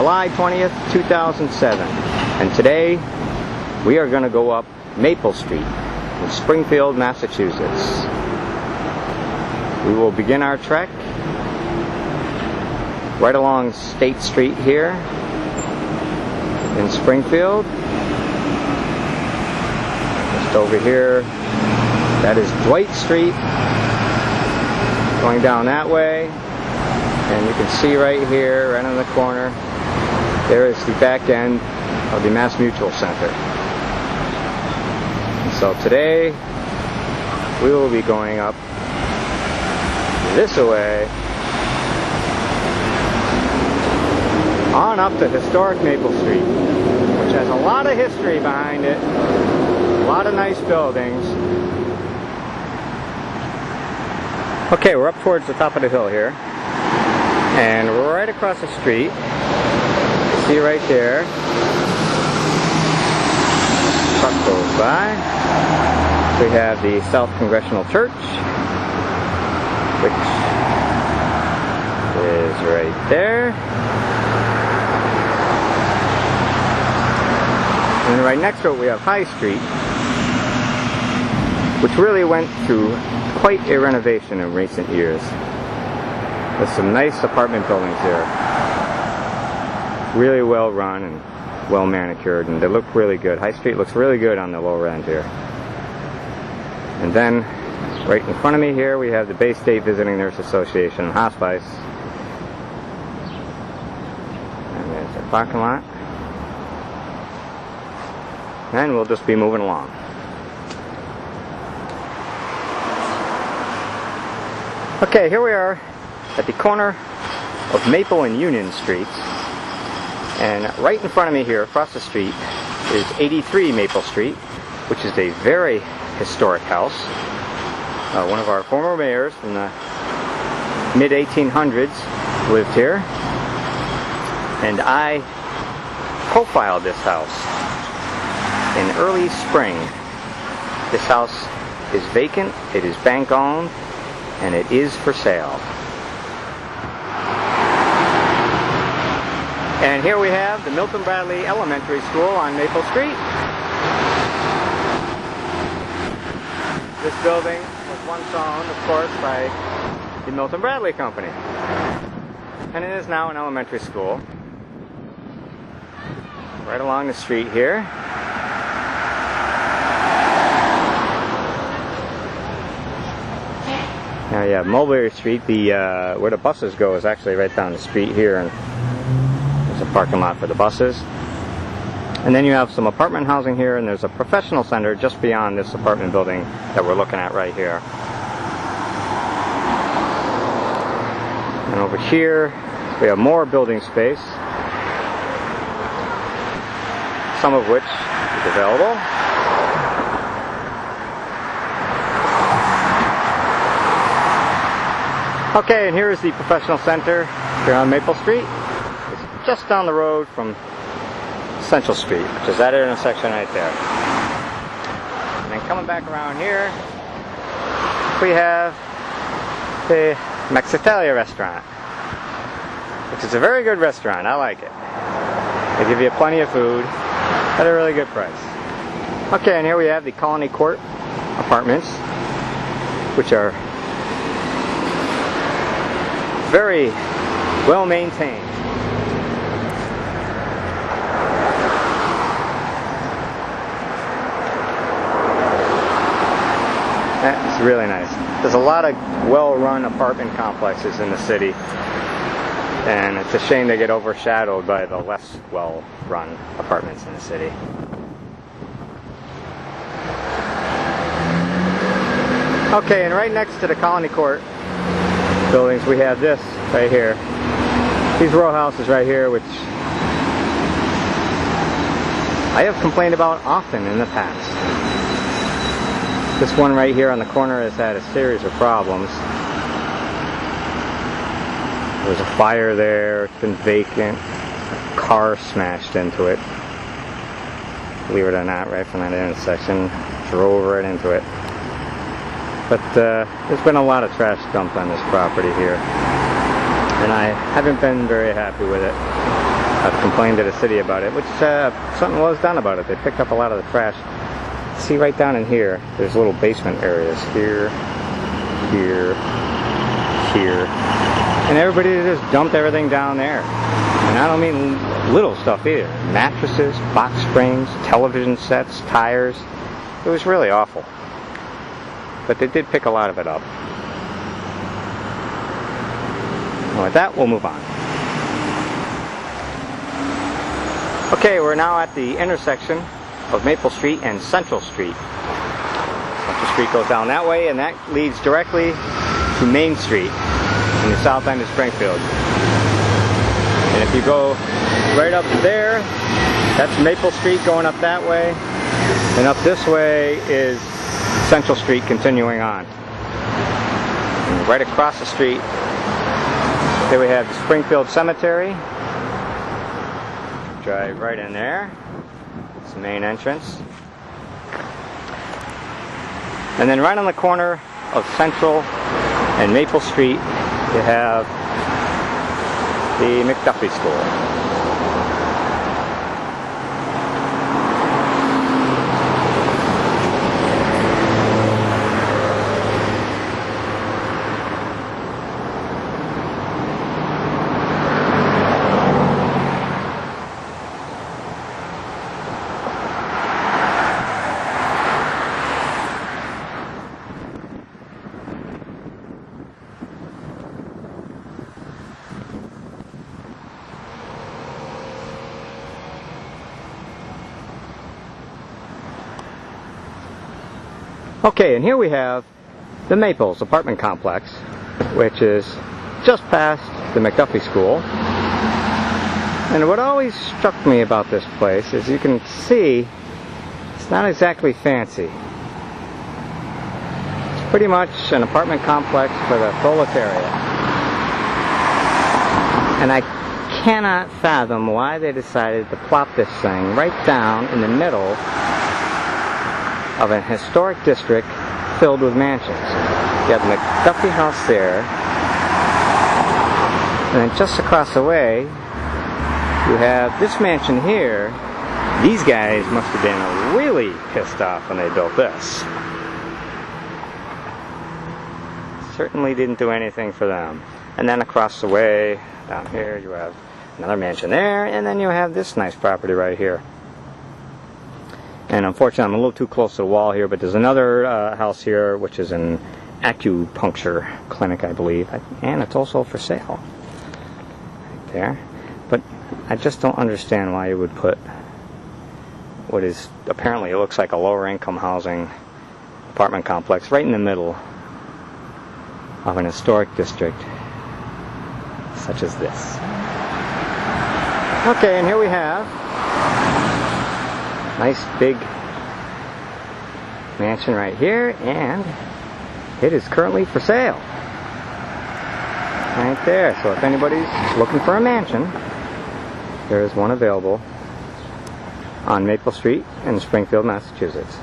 July 20th, 2007. And today, we are going to go up Maple Street in Springfield, Massachusetts. We will begin our trek right along State Street here in Springfield. Just over here, that is Dwight Street, going down that way. And you can see right here, right on the corner, there is the back end of the Mass Mutual Center. And so today, we will be going up this way, on up to historic Maple Street, which has a lot of history behind it, a lot of nice buildings. Okay, we're up towards the top of the hill here, and right across the street, you see right there, truck goes by. We have the South Congressional Church, which is right there. And then right next to it we have High Street, which really went through quite a renovation in recent years. There's some nice apartment buildings here. Really well run and well manicured, and they look really good. High Street looks really good on the lower end here. And then right in front of me here we have the Bay State Visiting Nurse Association and Hospice. And there's the parking lot. And we'll just be moving along. Okay, here we are at the corner of Maple and Union Streets. And right in front of me here, across the street, is 83 Maple Street, which is a very historic house. One of our former mayors from the mid-1800s lived here. And I profiled this house in early spring. This house is vacant, it is bank owned, and it is for sale. And here we have the Milton Bradley Elementary School on Maple Street. This building was once owned, of course, by the Milton Bradley Company. And it is now an elementary school. Right along the street here. Now you have Mulberry Street, where the buses go is actually right down the street here, and there's a parking lot for the buses. And then you have some apartment housing here, and there's a professional center just beyond this apartment building that we're looking at right here. And over here we have more building space, some of which is available. Okay, and here is the professional center here on Maple Street. It's just down the road from Central Street, which is that intersection right there. And then coming back around here, we have the Mexicali Restaurant, which is a very good restaurant. I like it. They give you plenty of food at a really good price. Okay, and here we have the Colony Court Apartments, which are very well maintained. That's really nice. There's a lot of well-run apartment complexes in the city, and it's a shame they get overshadowed by the less well-run apartments in the city. Okay, and right next to the Colony Court buildings we have this right here. These row houses right here, which I have complained about often in the past. This one right here on the corner has had a series of problems. There was a fire there, it's been vacant, a car smashed into it. Believe it or not, right from that intersection, drove right into it. But there's been a lot of trash dumped on this property here, and I haven't been very happy with it. I've complained to the city about it, which something was done about it. They picked up a lot of the trash. See right down in here, there's little basement areas here, here, here, and everybody just dumped everything down there. And I don't mean little stuff either. Mattresses, box springs, television sets, tires. It was really awful. But they did pick a lot of it up. And with that, we'll move on. Okay, we're now at the intersection of Maple Street and Central Street. Central Street goes down that way, and that leads directly to Main Street in the south end of Springfield. And if you go right up there, that's Maple Street going up that way, and up this way is Central Street continuing on. And right across the street, there we have the Springfield Cemetery. Drive right in there. It's the main entrance. And then right on the corner of Central and Maple Street, you have the McDuffie School. Okay, and here we have the Maples apartment complex, which is just past the McDuffie School. And what always struck me about this place is you can see it's not exactly fancy. It's pretty much an apartment complex for the proletariat. And I cannot fathom why they decided to plop this thing right down in the middle of an historic district filled with mansions. You have the McDuffie house there, and then just across the way you have this mansion here. These guys must have been really pissed off when they built this. Certainly didn't do anything for them. And then across the way, down here, you have another mansion there, and then you have this nice property right here. And unfortunately, I'm a little too close to the wall here, but there's another house here, which is an acupuncture clinic, I believe. And it's also for sale. Right there. But I just don't understand why you would put what is, apparently it looks like a lower income housing apartment complex right in the middle of an historic district such as this. Okay, and here we have nice big mansion right here, and it is currently for sale. Right there. So if anybody's looking for a mansion, there is one available on Maple Street in Springfield, Massachusetts.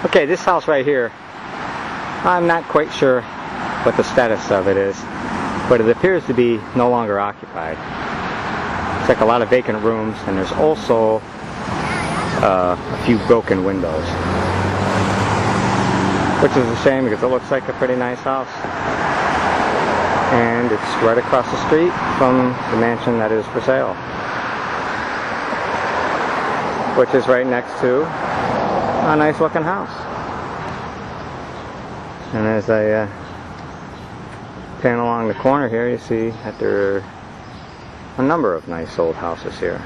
Okay, this house right here, I'm not quite sure what the status of it is, but it appears to be no longer occupied. It's like a lot of vacant rooms, and there's also a few broken windows, which is a shame because it looks like a pretty nice house. And it's right across the street from the mansion that is for sale, which is right next to a nice looking house. And as I pan along the corner here, you see that there are a number of nice old houses here.